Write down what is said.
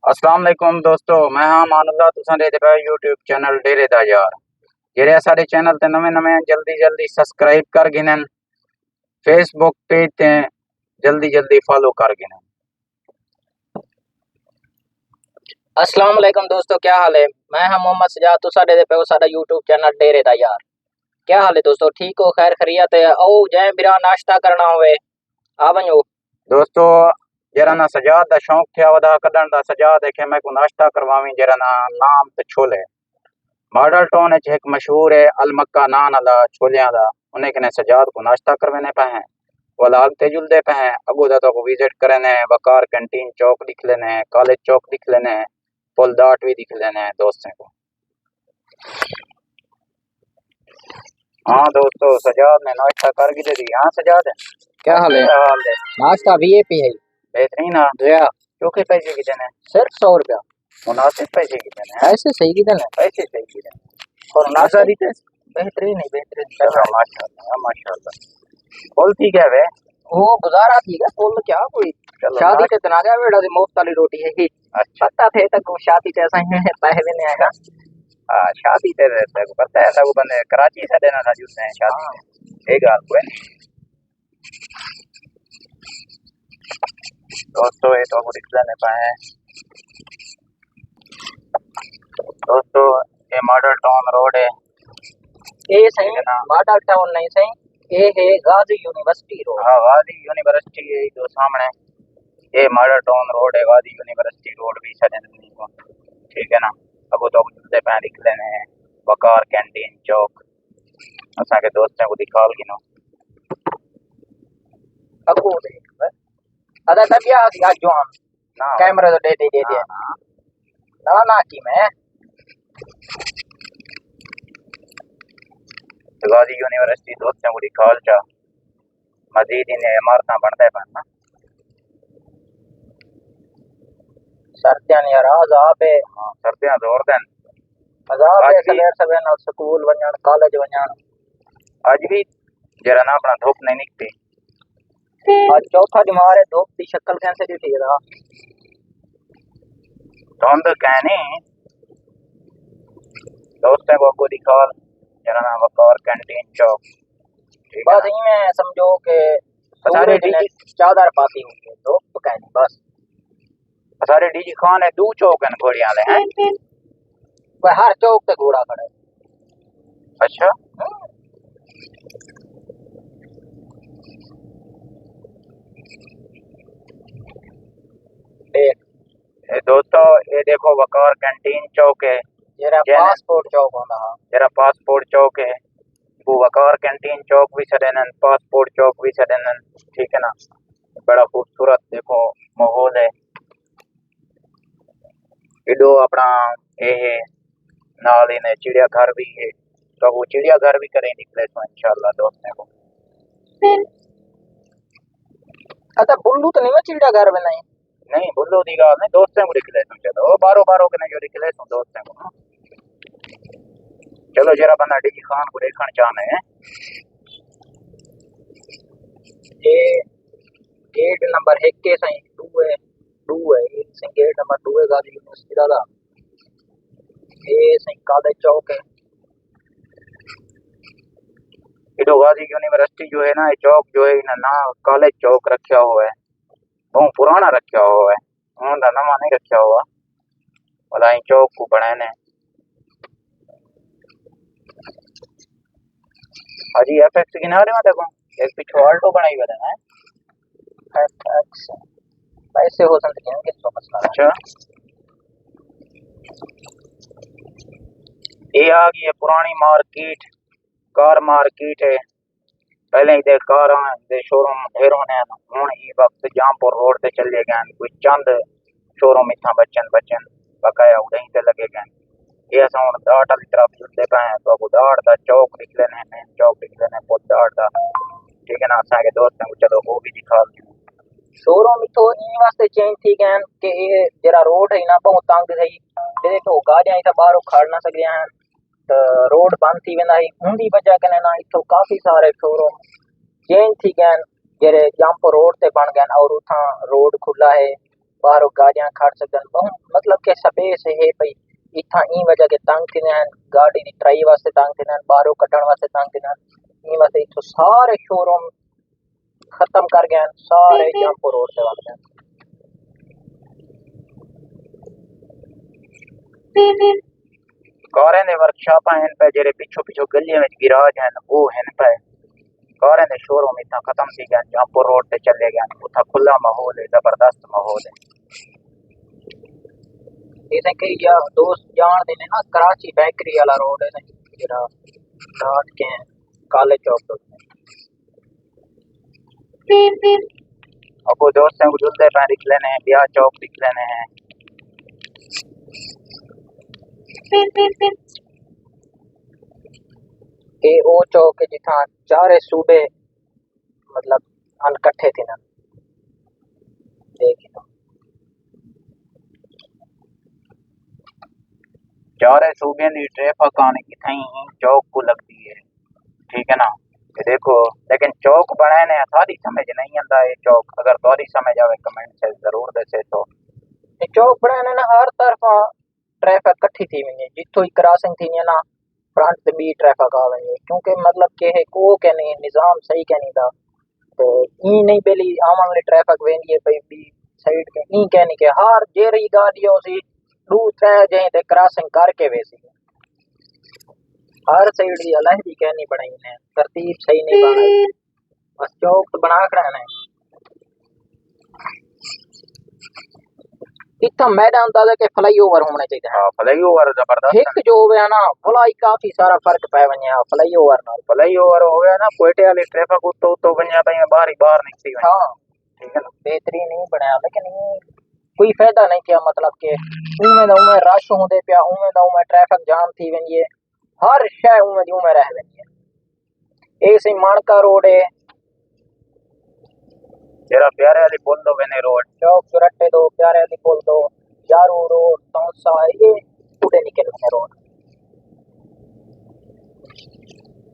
अस्सलाम वालेकुम दोस्तों, मैं हाँ मानुल्लाह तुसां दे पे यूट्यूब चैनल डेरे दा यार। जेड़े साडे चैनल ते नवे जल्दी जल्दी सब्सक्राइब कर गिनन, फेसबुक पेज ते जल्दी जल्दी फॉलो कर गिनन। अस्सलाम वालेकुम दोस्तों, क्या हाल है। मैं हाँ मोहम्मद सजाद, तुसा दे पे साडा यूट्यूब चैनल डेरे दा यार। क्या हाल है दोस्तों, ठीक हो, खैर खैरियत है। ओ जय बिरा नाश्ता करना होवे आ वञो दोस्तों जरा ना सजाद दा शौक थिया वदा कढण दा सजाद है कि मैं को नाश्ता करवावी जरा ना नाम ते छोले। मॉडल टाउन च एक मशहूर है अल मक्का नान अला छोलियां दा, उन्हें कने सजाद को नाश्ता करवाने पे हैं। वो लागते जुलते पे हैं, अगो दा तो को विजिट करने वकार कैंटीन चौक दिख लेने, कॉलेज चौक दिख लेने, पुल दाट भी दिख लेने दोस्तों को। हाँ दोस्तों सजाद ने नाश्ता कर भी दे दी। हाँ सजाद है, क्या हाल है। हाल है? नाश्ता वीआईपी है। बेहतरीन। हाँ जया चोखे पैसे कितने हैं? सिर्फ 100 रुपया। मुनासिब पैसे कितने हैं? ऐसे सही किधर है। पैसे सही कितने और नाश्ता नाश्ता रीते बेहतरीन है, बेहतरीन। चलो माशाल्लाह माशाल्लाह। बोल ठीक है वे वो गुजारा ठीक है, बोल क्या कोई चलो शादी नाश्ता- ते तना गया बेड़ा दी मुफ्त वाली रोटी है ही। अच्छा पता थे तक वो शादी ते ऐसा ही है, पैसे भी नहीं आएगा। हाँ शादी ते रहते को पता है सब बंदे कराची से देना था जुड़ते हैं शादी में एक गाल कोई नहीं। दोस्तों ये तो रिक्शा ने पाए दोस्तों, ये मॉडल टाउन रोड है। ये सही मॉडल टाउन नहीं सही, ये है गाजी यूनिवर्सिटी रोड। हाँ गाजी यूनिवर्सिटी है जो सामने, ये मॉडल टाउन रोड है, गाजी यूनिवर्सिटी रोड भी सदन को ठीक है ना। अब तो जुलते पे लिख लेने हैं वकार कैंटीन चौक, असा के दोस्तों को दिखाल गिनो। अगो देख अदा तबिया आ जवान ना कैमरा तो दे दे दे दे ना ना की मैं गाजी यूनिवर्सिटी दोस्तों को दिखाल चा मजीद इन इमारत बनते पे ना सर्दियां यार आजाब है। हाँ सर्दियां जोर देन आजाब है, आज भी सवेर सवेर ना स्कूल वणन कॉलेज वणन। आज भी जरा ना अपना धूप नहीं निकती। आज चौथा बीमार है, धूप की शक्ल कैसे दी थी रहा धुंध कहनी दोस्तों को आपको दिखाल जरा ना वकार कैंटीन चौक ठीक है बस ना। यही में समझो के सारे सूरज ने चादर पाती हुई है, धूप तो कहनी बस। सारे डीजी खान है दू चौक है घोड़ियां ले हैं। कोई हर चौक पे घोड़ा खड़ा है। अच्छा ये दोस्तों ये देखो वकार कैंटीन चौक है, जरा पासपोर्ट चौक होना जरा पासपोर्ट चौक है, वो वकार कैंटीन चौक भी सडेनन, पासपोर्ट चौक भी सडेनन ठीक है ना। बड़ा खूबसूरत देखो माहौल है। इडो अपना ये है नाल इन्हें चिड़ियाघर भी है, तो वो चिड़ियाघर भी करें निकले तो इंशाल्लाह दोस्तों को। अच्छा बुल्लू तो नहीं मैं चिड़ियाघर में नहीं बुल्लो दी गाल नहीं दोस्तों को निकले तो चलो बारो बारो के नहीं जो निकले तो दोस्तों को चलो जरा बंदा डीजी खान को देखना चाहने हैं। ये गेट नंबर 1 के सही 2 है ये सही गेट नंबर 2 है गाजी यूनिवर्सिटी दादा। ये सही कॉलेज चौक है। इडो गाजी यूनिवर्सिटी जो है ना, ये चौक जो है इन्हें ना कॉलेज चौक रखा हुआ है, बहुत पुराना रखा हुआ है, उन्होंने नवा नहीं रखा हुआ वाला इन चौक को बनाने अजी एफएक्स किनारे में देखो एक पीछे ऑल्टो बनाई हुआ है एफएक्स पैसे हो सकते हैं किस मसला। अच्छा ये आ गई है पुरानी मार्केट, कार मार्केट है। पहले इधर कार दे शोरूम ढेर होने हूँ ये वक्त जामपुर रोड से चले गए कुछ चंद शोरूम इतना बचन बचन बकाया उड़हीं से लगे गए। ये असा हूँ दाट वाली तरफ जुड़ते पे हैं तो अब दाट का चौक दिख लेने मेन चौक दिख लेने बहुत दाट का ठीक है ना। असा के दोस्तों को चलो वो भी दिखा शोरूम तो इन वास्ते चेंज थी गए कि ये जरा रोड है ना बहुत तंग थी जेरे तो गाड़ियां इथा बाहर खड़ ना सकदियां हैं, तो रोड बंद थी वेंदा ही उनकी वजह कने ना इथो काफी सारे शोरूम चेंज थी गए जेरे जंप रोड ते बन गए और उथा रोड खुला है। बाहरों गाड़ियां खड़ सकदन बहुत मतलब के स्पेस है भई इथा ई वजह के तंग थींदे हैं गाड़ी दी ट्राई वास्ते तंग थींदे हैं बाहरों कढण वास्ते तंग थींदे हैं ई वास्ते इथों सारे शोरूम खत्म कर गए हैं सारे जमपुर रोड ते वग गए कारें दे वर्कशॉप हैं पे जेरे पिछो पिछो गलियां में गिराज हैं वो हैं पे कारें दे शोरूम इतना खत्म थी गए जमपुर रोड ते चले गए उथा खुला माहौल है जबरदस्त माहौल है इसे कई या दोस्त जान दे ने ना कराची बेकरी वाला रोड है जेड़ा रात के काले चौक पे अब वो दोस्तों को जुलते पे दिख लेने हैं ब्याह चौक दिख लेने हैं के ओ चौक जिथा चारे सूबे मतलब अनकट्ठे थे ना देखी तो चारे सूबे दी ट्रैफिक आने की थई चौक को लगती है ठीक है ना ये देखो लेकिन चौक बनाए ने सारी समझ नहीं आता ये चौक अगर थोड़ी समझ आवे कमेंट से जरूर दसे तो ये चौक बनाने ना हर तरफा ट्रैफिक कट्ठी थी वञे जिथों ही क्रॉसिंग थी ना फ्रंट से बी ट्रैफिक आ वञे क्योंकि मतलब के है को के नहीं निजाम सही के नहीं था तो ई नहीं पहली आवन वाली ट्रैफिक वेंदी है भाई बी साइड के ई के नहीं के हर जेरी गाड़ियों सी दू त्रै जहीं ते क्रॉसिंग करके वेसी हर साइड की अलग ही कहनी बनाई ने तरतीब सही नहीं बनाई बस चौक तो बना खड़ा है इतना मैदान दादा के फ्लाई ओवर होने चाहिए हां फ्लाई ओवर जबरदस्त एक जो होवे ना फ्लाई काफी सारा फर्क पै वने फ्लाई ओवर नाल फ्लाई ओवर हो गया ना कोयटे वाली ट्रैफिक तो बनिया पे बाहर ही बाहर निकली हुई हां ठीक है ना बेहतरीन नहीं बनाया लेकिन कोई फायदा नहीं किया मतलब के उमें रश होंदे पिया उमें ट्रैफिक जाम थी वनी है हर शय उमें रह वनी है ए सी मानका रोड है तेरा प्यारे वाली पुल दो बने रोड चौक चुरट्टे दो प्यारे वाली पुल दो यारू रोड तौसा ये पूरे निकल रोड